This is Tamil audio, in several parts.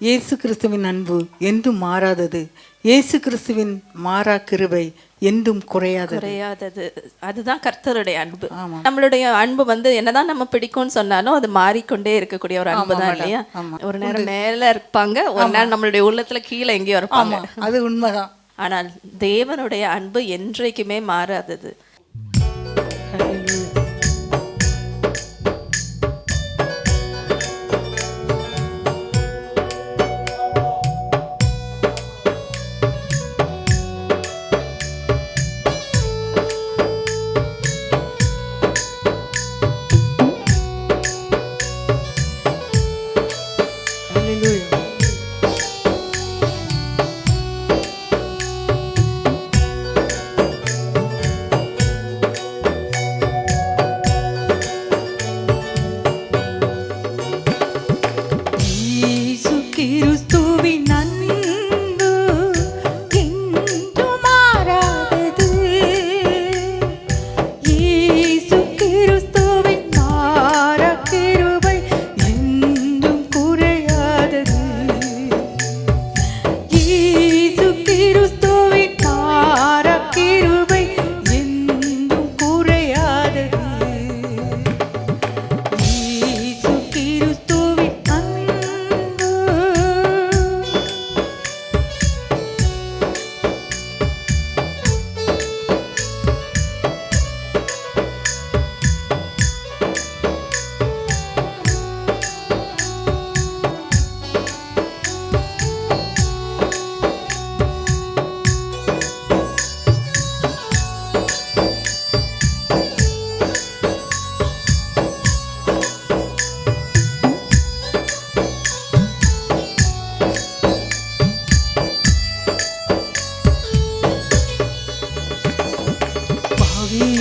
இயேசு கிறிஸ்துவின் அன்பு என்றும் மாறாதது. இயேசு கிறிஸ்துவின் மாறா கிருபை என்றும் குறையாதது. அதுதான் கர்த்தருடைய அன்பு. நம்மளுடைய அன்பு என்னதான் நம்ம பிடிக்கும்னு சொன்னாலும் அது மாறிக்கொண்டே இருக்கக்கூடிய ஒரு அன்பு தான் இல்லையா? ஒரு நேரம் மேல இருப்பாங்க, ஒரு நேரம் நம்மளுடைய உள்ளத்துல கீழே எங்கேயோ இருப்பாங்க. அது உண்மைதான். ஆனால் தேவனுடைய அன்பு என்றைக்குமே மாறாதது.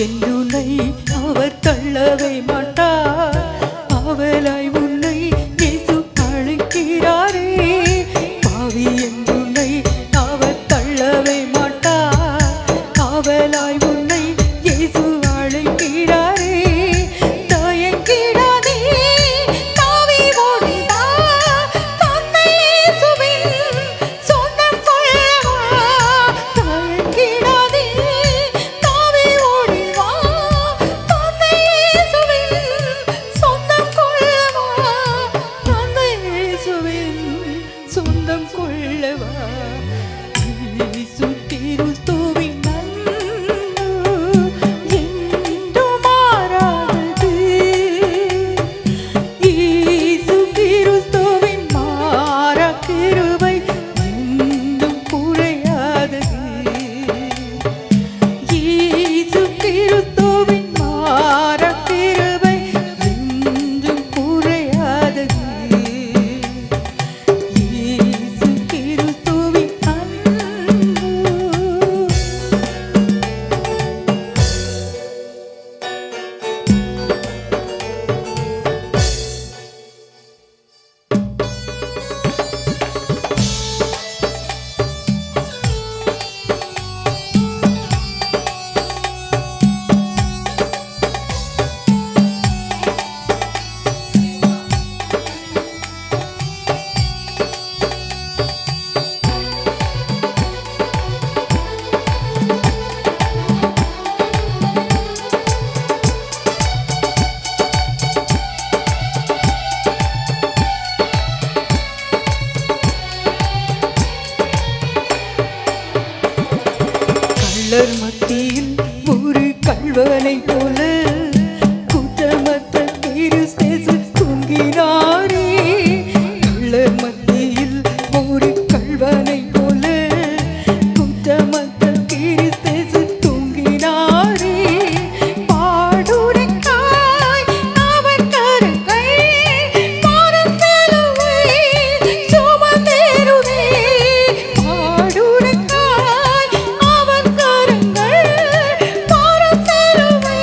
என்னுனை அவர் தள்ளவே மாட்டார், அவளாய் உன்னை இயேசு அழைக்கிறாரே. பாவி என்னுனை அவர் தள்ளவே மாட்டார், அவளாய் உன்னை இயேசு அழைக்கிறாரே. தயங்கிடாதே, தாவி ஓடிவா, தன்னை இயேசுவின் சொந்தம் கொள்ளவா. தயங்கிடாதே, சொந்தம் கொள்ளவா. இயேசு கிறிஸ்துவின் அன்பு என்றும் மாறாதது. இயேசு கிறிஸ்துவின் மாறா கிருபை என்றும் குறையாதது. இயேசு கிறிஸ்துவின் மாறா கிருபை என்றும் குறையாதது. மத்தியில் ஒரு கள்வனை போல குற்றமற்ற கிறிஸ்து தூங்கினாரே. கள்ளர் மத்தியில் ஒரு கள்வனை போல குற்றமற்ற கிறிஸ்து தூங்கினாரே. பாடுரைக்காய் அவர் கரங்கள் பாரத்தலுவை சுமந்தேறுதே. பாடுரைக்காய் அவர் கரங்கள் பாரத்தலுவை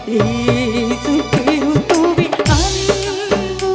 இயேசு கிறிஸ்துவின் அன்பு.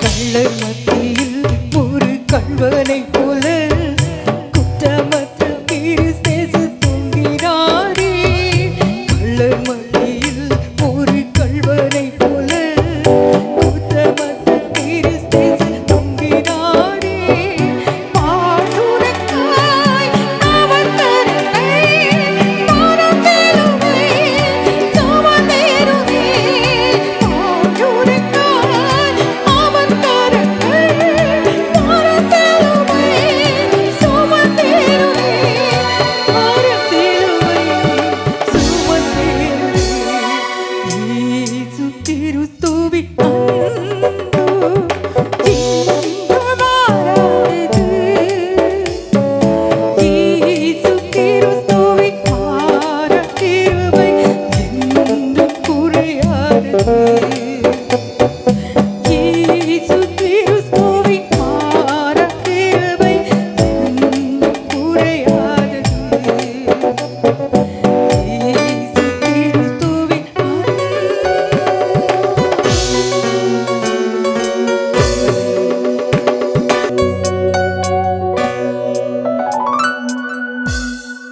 கள்ளர் மத்தியில் ஒரு கள்வனை